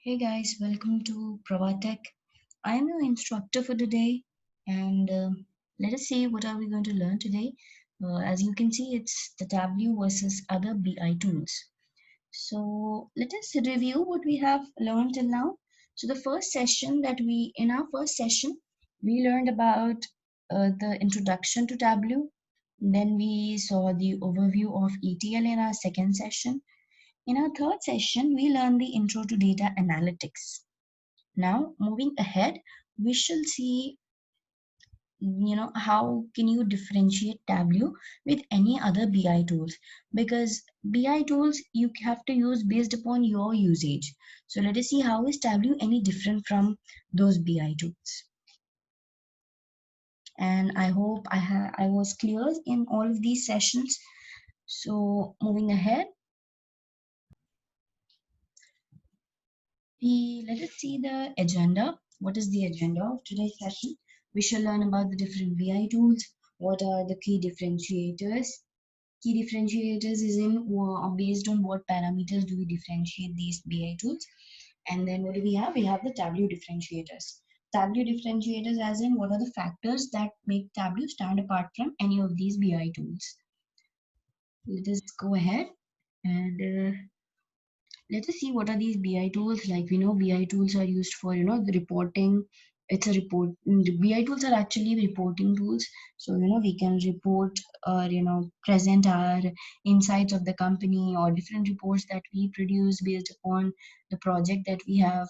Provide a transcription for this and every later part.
Hey guys, welcome to Pravatech. I am your instructor for today, and let us see what are we going to learn today. As you can see, it's the Tableau versus other BI tools. So let us review what we have learned till now. So in our first session, we learned about the introduction to Tableau. Then we saw the overview of ETL in our second session. In our third session, we learned the intro to data analytics. Now, moving ahead, we shall see, how can you differentiate Tableau with any other BI tools? Because BI tools you have to use based upon your usage. So let us see how is Tableau any different from those BI tools. And I hope I was clear in all of these sessions. So moving ahead, let us see the agenda. What is the agenda of today's session? We shall learn about the different BI tools. What are the key differentiators? Key differentiators is based on what parameters do we differentiate these BI tools. And then what do we have? We have the Tableau differentiators. Tableau differentiators as in what are the factors that make Tableau stand apart from any of these BI tools. Let us go ahead and let us see what are these BI tools. Like we know BI tools are used for the reporting. It's a report. The BI tools are actually reporting tools. So we can report or present our insights of the company or different reports that we produce based upon the project that we have.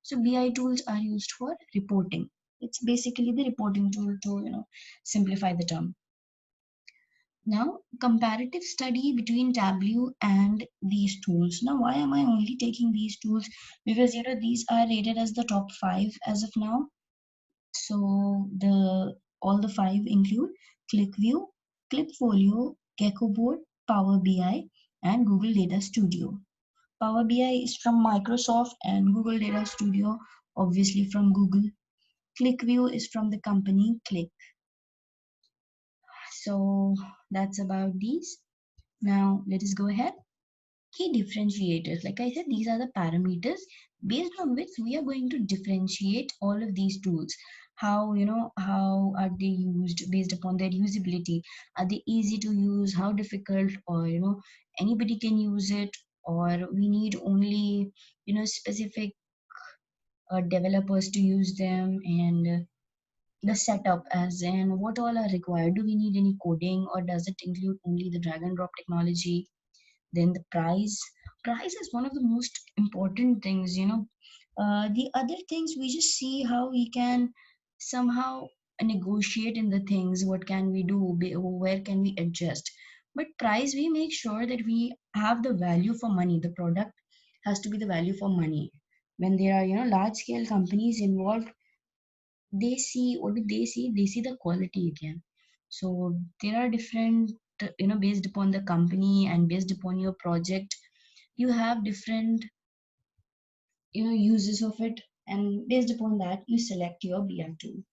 So BI tools are used for reporting. It's basically the reporting tool to simplify the term. Now, comparative study between Tableau and these tools. Now, why am I only taking these tools? Because these are rated as the top 5 as of now. So the all the 5 include ClickView, ClickFolio, Geckoboard, Power BI, and Google Data Studio. Power BI is from Microsoft and Google Data Studio, obviously from Google. ClickView is from the company Click. So that's about these. Now let us go ahead. Key differentiators. Like I said, these are the parameters based on which we are going to differentiate all of these tools. How are they used based upon their usability? Are they easy to use? How difficult? Or anybody can use it, or we need only specific developers to use them, and the setup as in what all are required. Do we need any coding, or does it include only the drag and drop technology? Then the price is one of the most important things. The other things we just see how we can somehow negotiate in the things. What can we do? Where can we adjust? But price, we make sure that we have the value for money. The product has to be the value for money. When there are large scale companies involved, they see, what do they see? They see the quality again. So there are different, based upon the company and based upon your project, you have different uses of it, and based upon that you select your BI tool.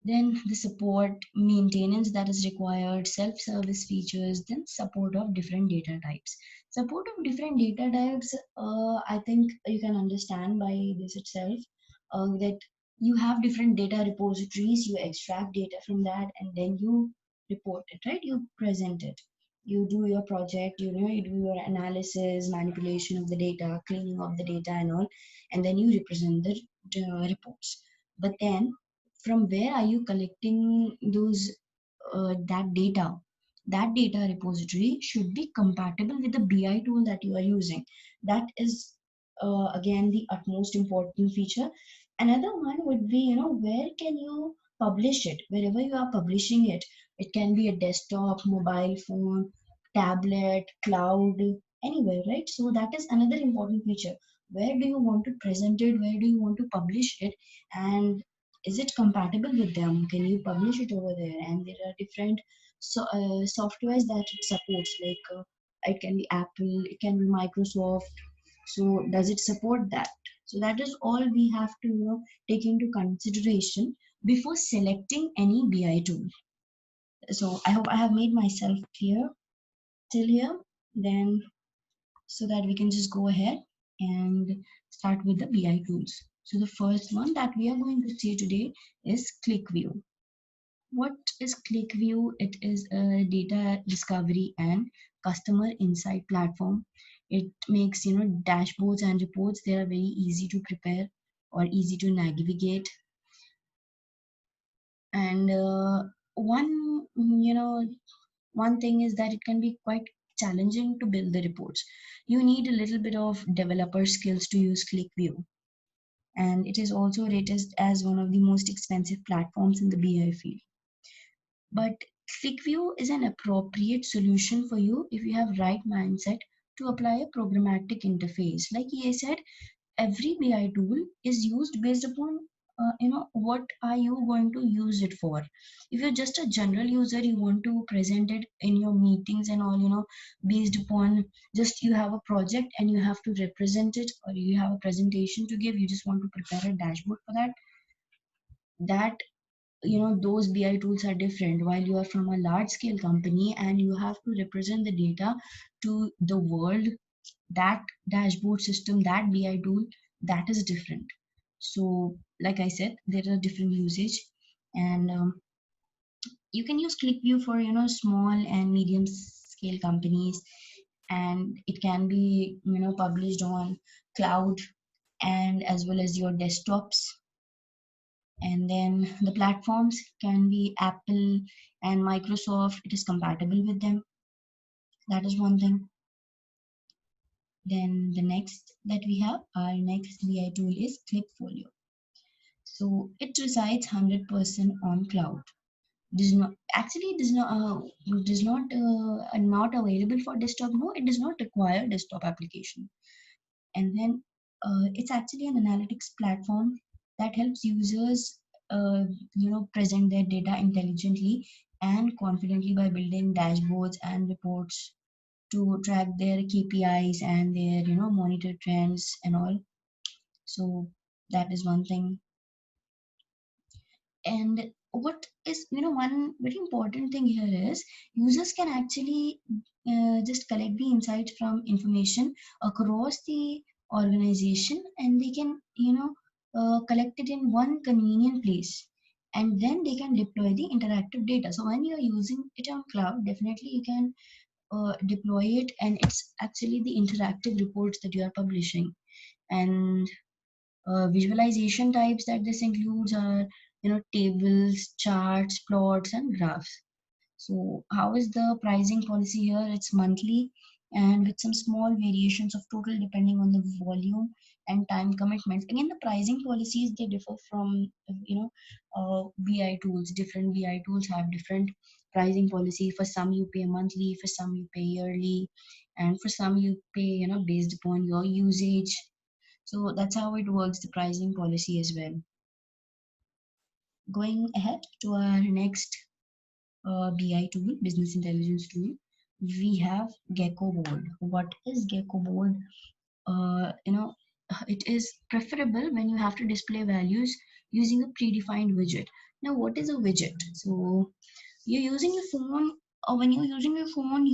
Then the support maintenance that is required, self-service features, then support of different data types. Support of different data types, I think you can understand by this itself, that you have different data repositories, you extract data from that, and then you report it, right? You present it. You do your project, you do your analysis, manipulation of the data, cleaning of the data and all, and then you represent the reports. But then from where are you collecting those that data? That data repository should be compatible with the BI tool that you are using. That is again the utmost important feature. Another one would be, where can you publish it? Wherever you are publishing it, it can be a desktop, mobile phone, tablet, cloud, anywhere, right? So that is another important feature. Where do you want to present it? Where do you want to publish it? And is it compatible with them? Can you publish it over there? And there are different softwares that it supports, like it can be Apple, it can be Microsoft. So does it support that? So that is all we have to take into consideration before selecting any BI tool. So I hope I have made myself clear till here. Then so that we can just go ahead. and start with the BI tools. So the first one that we are going to see today is ClickView. What is ClickView? It is a data discovery and customer insight platform. It makes dashboards and reports. They are very easy to prepare or easy to navigate. And one thing is that it can be quite challenging to build the reports. You need a little bit of developer skills to use ClickView, and it is also rated as one of the most expensive platforms in the BI field. But ClickView is an appropriate solution for you if you have right mindset to apply a programmatic interface. Like I said, every BI tool is used based upon what are you going to use it for. If you're just a general user, you want to present it in your meetings and all, based upon just you have a project and you have to represent it, or you have a presentation to give, you just want to prepare a dashboard for that those BI tools are different. While you are from a large scale company and you have to represent the data to the world, that dashboard system, that BI tool, that is different. So like I said, there are different usage, and you can use ClickView for small and medium scale companies, and it can be published on cloud and as well as your desktops. And then the platforms can be Apple and Microsoft. It is compatible with them. That is one thing. Then the next that we have, our next BI tool is ClickFolio. So it resides 100% on cloud. Does not actually does not available for desktop. No, it does not require desktop application. And then it's actually an analytics platform that helps users present their data intelligently and confidently by building dashboards and reports to track their KPIs and their monitor trends and all. So that is one thing. And what is one very important thing here is users can actually just collect the insights from information across the organization, and they can collect it in one convenient place, and then they can deploy the interactive data. So when you're using it on cloud, definitely you can deploy it, and it's actually the interactive reports that you are publishing. And visualization types that this includes are tables, charts, plots, and graphs. So how is the pricing policy here? It's monthly and with some small variations of total depending on the volume and time commitments. Again, the pricing policies, they differ from BI tools. Different BI tools have different pricing policy. For some you pay monthly, for some you pay yearly, and for some you pay based upon your usage. So that's how it works, the pricing policy as well. Going ahead to our next BI tool, business intelligence tool, we have Geckoboard. What is Geckoboard? It is preferable when you have to display values using a predefined widget. Now, what is a widget? So you're using your phone, or when you're using your phone,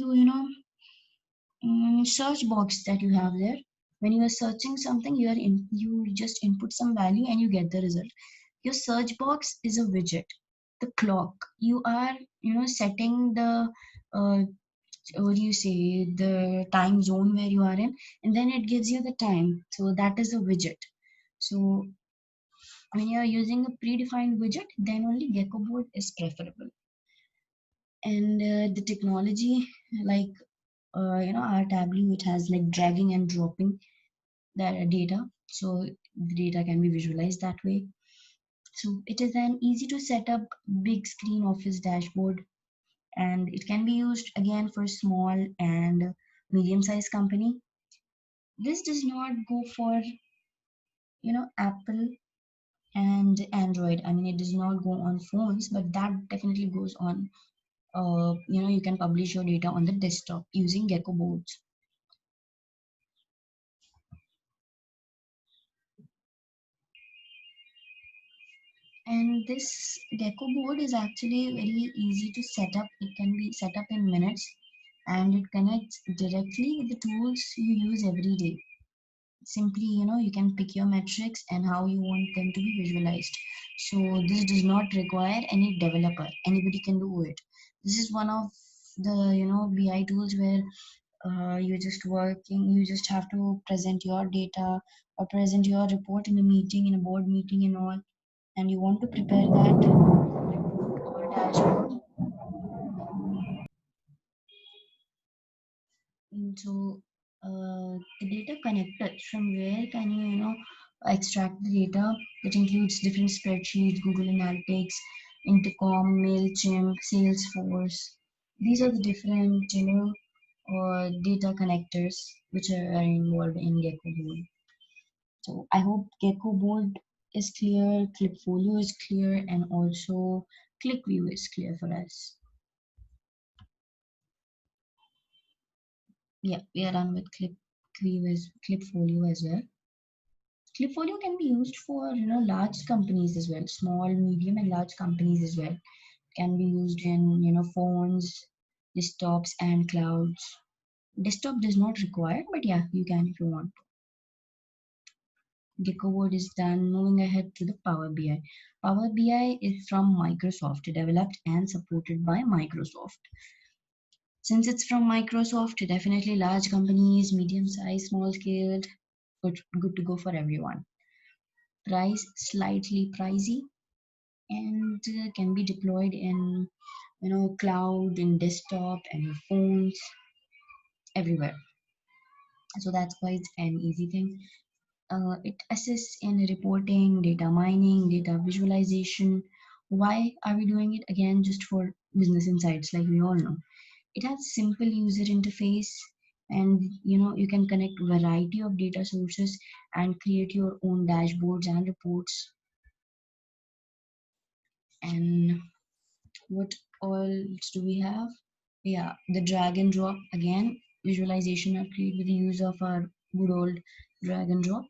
search box that you have there. When you are searching something, you just input some value and you get the result. Your search box is a widget. The clock, you are setting the what do you say, the time zone where you are in, and then it gives you the time. So that is a widget. So when you are using a predefined widget, then only Geckoboard is preferable. And the technology, like our Tableau, it has like dragging and dropping that data, so the data can be visualized that way. So it is an easy to set up big screen office dashboard, and it can be used again for small and medium sized company. This does not go for Apple and Android. I mean, it does not go on phones, but that definitely goes on you can publish your data on the desktop using Gecko boards. And this Gecko board is actually very easy to set up. It can be set up in minutes, and it connects directly with the tools you use every day. Simply, you can pick your metrics and how you want them to be visualized. So this does not require any developer. Anybody can do it. This is one of the BI tools where you're just working. You just have to present your data or present your report in a meeting, in a board meeting and all, and you want to prepare that report or dashboard. So the data connector, from where can you extract the data? That includes different spreadsheets, Google Analytics, Intercom, Mailchimp, Salesforce. These are the different data connectors which are involved in Geckoboard. So I hope Geckoboard is clear, ClickFolio is clear, and also ClickView is clear for us. Yeah, we are done with ClickFolio as well. ClickFolio can be used for large companies as well, small, medium, and large companies as well. Can be used in phones, desktops, and clouds. Desktop does not require, but yeah, you can if you want. Geckoboard is done. Moving ahead to the Power BI. Power BI is from Microsoft, developed and supported by Microsoft. Since it's from Microsoft, definitely large companies, medium size, small scaled, good to go for everyone. Price slightly pricey and can be deployed in cloud, in desktop, and phones, everywhere. So that's why it's an easy thing. It assists in reporting, data mining, data visualization. Why are we doing it? Again, just for business insights, like we all know. It has simple user interface, and you can connect variety of data sources and create your own dashboards and reports. And what else do we have? Yeah, the drag and drop. Again, visualization are created with the use of our good old drag and drop.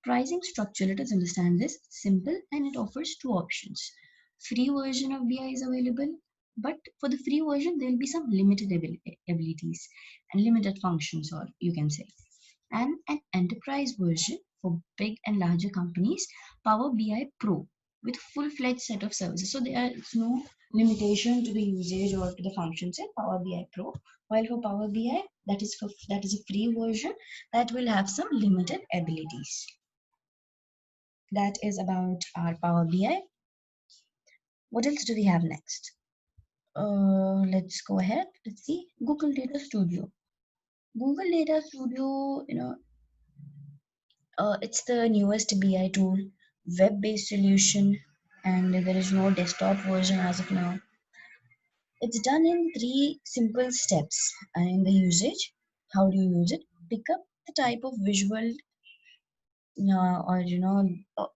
Pricing structure, let us understand this. Simple, and it offers two options. Free version of BI is available, but for the free version, there will be some limited abilities and limited functions, or you can say. And an enterprise version for big and larger companies, Power BI Pro, with full-fledged set of services. So there is no limitation to the usage or to the functions in Power BI Pro. While for Power BI, that is a free version that will have some limited abilities. That is about our Power BI. What else do we have next? Let's go ahead. Let's see. Google Data Studio. Google Data Studio, it's the newest BI tool, web-based solution, and there is no desktop version as of now. It's done in three simple steps. In the usage, how do you use it? Pick up the type of visual, or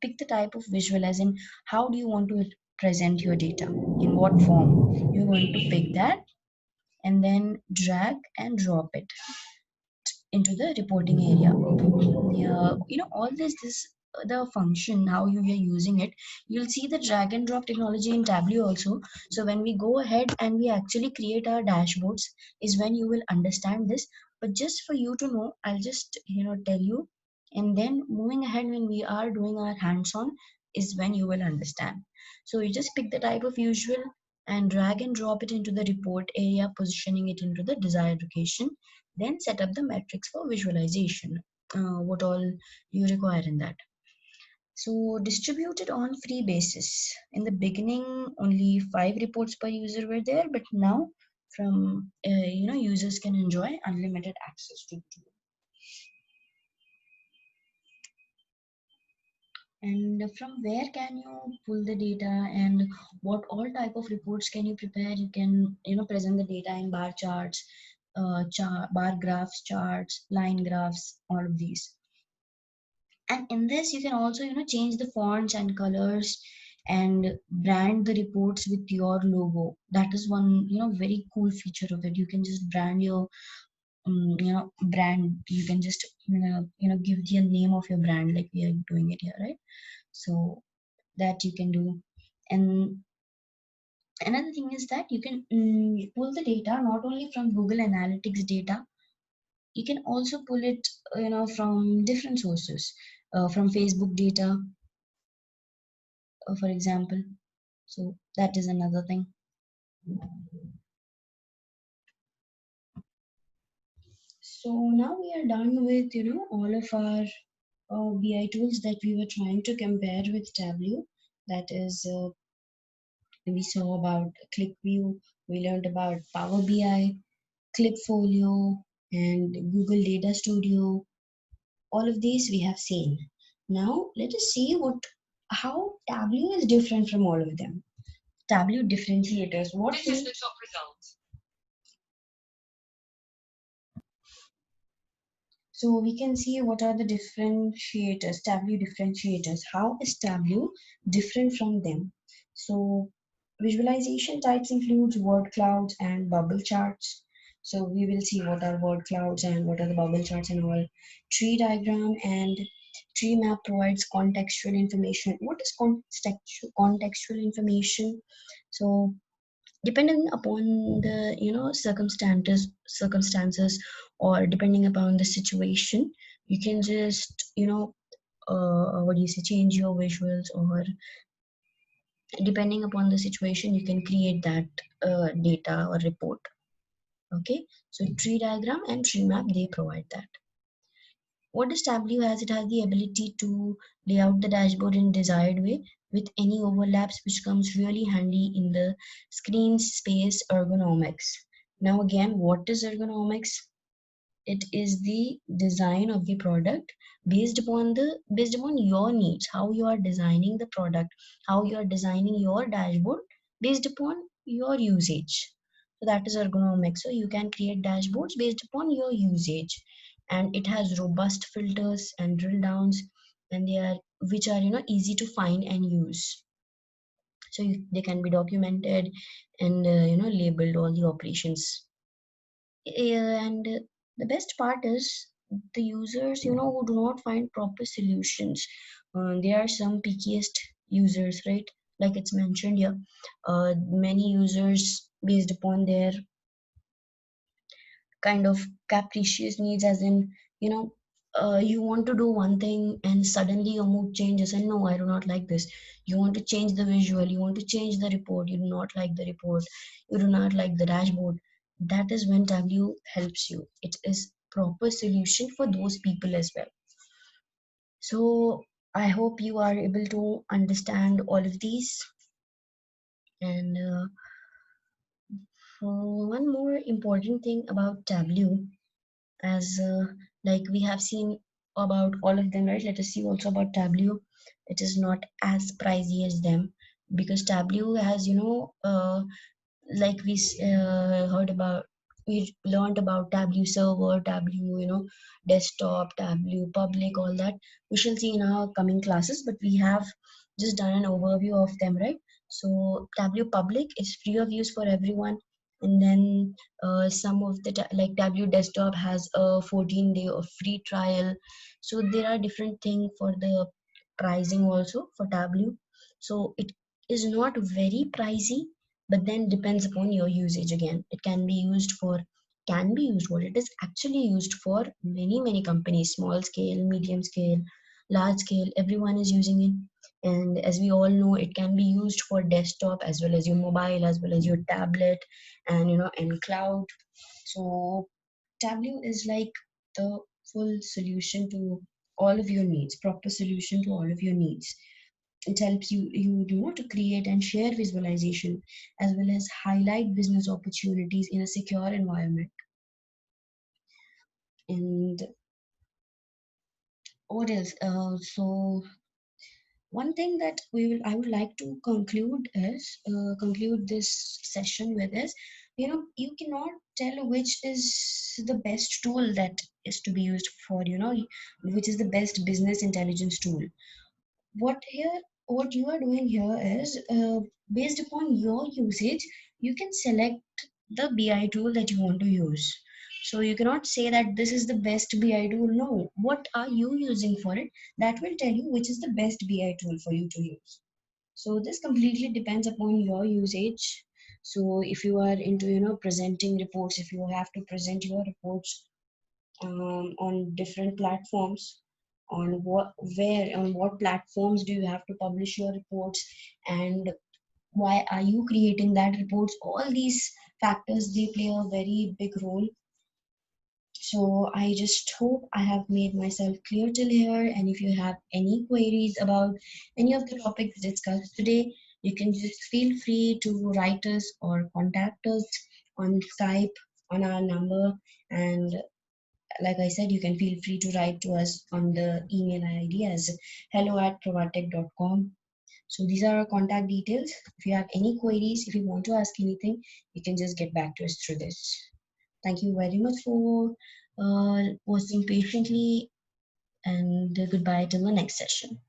pick the type of visual, as in how do you want to present your data, in what form you want to pick that, and then drag and drop it into the reporting area. Yeah, all this the function, how you are using it. You'll see the drag and drop technology in Tableau also. So when we go ahead and we actually create our dashboards is when you will understand this. But just for you to know, I'll just tell you, and then moving ahead when we are doing our hands-on is when you will understand. So you just pick the type of usual and drag and drop it into the report area, positioning it into the desired location, then set up the metrics for visualization. What all you require in that. So distributed on free basis. In the beginning, only 5 reports per user were there, but now from users can enjoy unlimited access to the tool. And from where can you pull the data, and what all type of reports can you prepare? You can present the data in bar charts, bar graphs, charts, line graphs, all of these. And in this you can also change the fonts and colors and brand the reports with your logo. That is one very cool feature of it. You can just brand your brand. You can just give the name of your brand, like we are doing it here, right? So that you can do. And another thing is that you can pull the data not only from Google Analytics data, You can also pull it, from different sources, from Facebook data, for example. So that is another thing. So now we are done with, all of our BI tools that we were trying to compare with Tableau. That is, we saw about ClickView, we learned about Power BI, ClickFolio, and Google Data Studio. All of these we have seen. Now let us see how Tableau is different from all of them. Tableau differentiators. This is the top results. So we can see what are the differentiators, Tableau differentiators. How is Tableau different from them? So visualization types includes word clouds and bubble charts. So we will see what are word clouds and what are the bubble charts and all. Tree diagram and tree map provides contextual information. What is contextual information? So depending upon the circumstances, or depending upon the situation, you can just what do you say, change your visuals, or depending upon the situation you can create that data or report. Okay, so tree diagram and tree map, they provide that. What does Tableau has? It has the ability to lay out the dashboard in desired way with any overlaps, which comes really handy in the screen space ergonomics. Now again, what is ergonomics? It is the design of the product based upon your needs, how you are designing the product, how you are designing your dashboard based upon your usage. So that is ergonomics. So you can create dashboards based upon your usage, and it has robust filters and drill downs, and they are which are easy to find and use. So they can be documented and labeled all the operations. And the best part is the users who do not find proper solutions. There are some pickiest users, right? Like it's mentioned here, many users, based upon their kind of capricious needs, as in, you know you want to do one thing and suddenly your mood changes and no, I do not like this. You want to change the visual, you want to change the report, you do not like the report, you do not like the dashboard. That is when Tableau helps you. It is proper solution for those people as well. So I hope you are able to understand all of these. And one more important thing about Tableau, as like we have seen about all of them, right? Let us see also about Tableau. It is not as pricey as them, because Tableau has like heard about, we learned about Tableau server, Tableau desktop, Tableau public, all that we shall see in our coming classes, but we have just done an overview of them, right? So Tableau public is free of use for everyone, and then some of the like Tableau desktop has a 14-day of free trial. So there are different things for the pricing also for Tableau. So it is not very pricey, but then depends upon your usage. Again, it can be used what it is actually used for. Many companies, small scale, medium scale, large scale, everyone is using it. And as we all know, it can be used for desktop as well as your mobile, as well as your tablet, and and cloud. So Tableau is like the full solution to all of your needs, proper solution to all of your needs. It helps you to create and share visualization, as well as highlight business opportunities in a secure environment. And what else? So one thing that I would like to conclude this session with is, you cannot tell which is the best tool that is to be used for, which is the best business intelligence tool. What you are doing here is, based upon your usage, you can select the BI tool that you want to use. So you cannot say that this is the best BI tool. No, what are you using for it? That will tell you which is the best BI tool for you to use. So this completely depends upon your usage. So if you are into presenting reports, if you have to present your reports, on different platforms, on what platforms do you have to publish your reports, and why are you creating that reports. All these factors, they play a very big role. So I just hope I have made myself clear till here. And if you have any queries about any of the topics discussed today, you can just feel free to write us or contact us on Skype on our number. And like I said, you can feel free to write to us on the email ID as hello@provatech.com. So these are our contact details. If you have any queries, if you want to ask anything, you can just get back to us through this. Thank you very much for watching patiently, and goodbye till the next session.